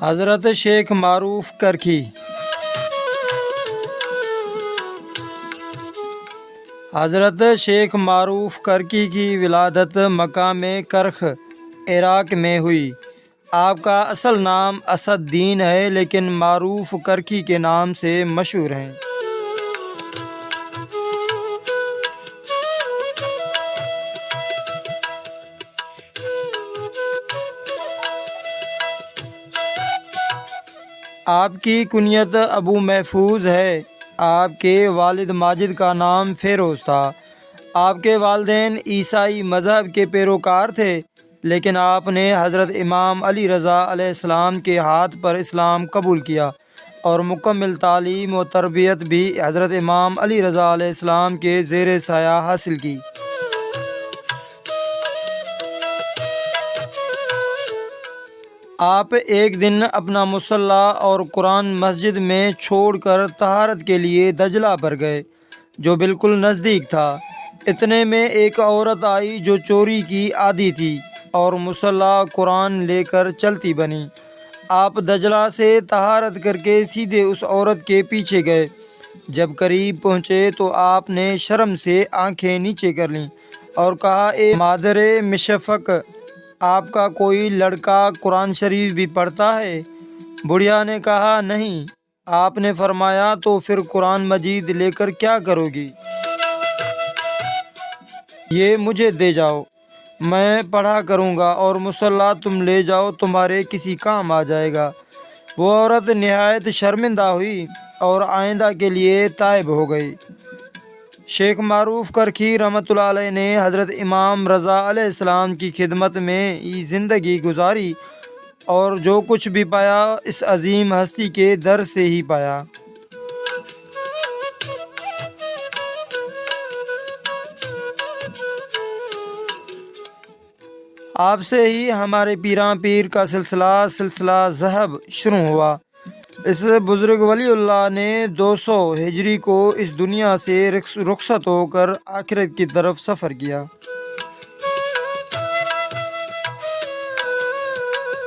حضرت شیخ معروف کرکی۔ حضرت شیخ معروف کرکی کی ولادت مقام کرخ عراق میں ہوئی۔ آپ کا اصل نام اسد دین ہے لیکن معروف کرکی کے نام سے مشہور ہیں۔ آپ کی کنیت ابو محفوظ ہے۔ آپ کے والد ماجد کا نام فیروز تھا۔ آپ کے والدین عیسائی مذہب کے پیروکار تھے لیکن آپ نے حضرت امام علی رضا علیہ السلام کے ہاتھ پر اسلام قبول کیا اور مکمل تعلیم و تربیت بھی حضرت امام علی رضا علیہ السلام کے زیر سایہ حاصل کی۔ آپ ایک دن اپنا مصلی اور قرآن مسجد میں چھوڑ کر طہارت کے لیے دجلہ پر گئے جو بالکل نزدیک تھا۔ اتنے میں ایک عورت آئی جو چوری کی عادی تھی اور مصلی قرآن لے کر چلتی بنی۔ آپ دجلہ سے طہارت کر کے سیدھے اس عورت کے پیچھے گئے۔ جب قریب پہنچے تو آپ نے شرم سے آنکھیں نیچے کر لیں اور کہا، اے مادر مشفق، آپ کا کوئی لڑکا قرآن شریف بھی پڑھتا ہے؟ بڑھیا نے کہا، نہیں۔ آپ نے فرمایا، تو پھر قرآن مجید لے کر کیا کرو گی؟ یہ مجھے دے جاؤ، میں پڑھا کروں گا اور مصلی تم لے جاؤ، تمہارے کسی کام آ جائے گا۔ وہ عورت نہایت شرمندہ ہوئی اور آئندہ کے لیے تائب ہو گئی۔ شیخ معروف کرکی رحمۃ اللہ علیہ نے حضرت امام رضا علیہ السلام کی خدمت میں زندگی گزاری اور جو کچھ بھی پایا اس عظیم ہستی کے در سے ہی پایا۔ آپ سے ہی ہمارے پیراں پیر کا سلسلہ ذہب شروع ہوا۔ اس بزرگ ولی اللہ نے 200 ہجری کو اس دنیا سے رخصت ہو کر آخرت کی طرف سفر کیا۔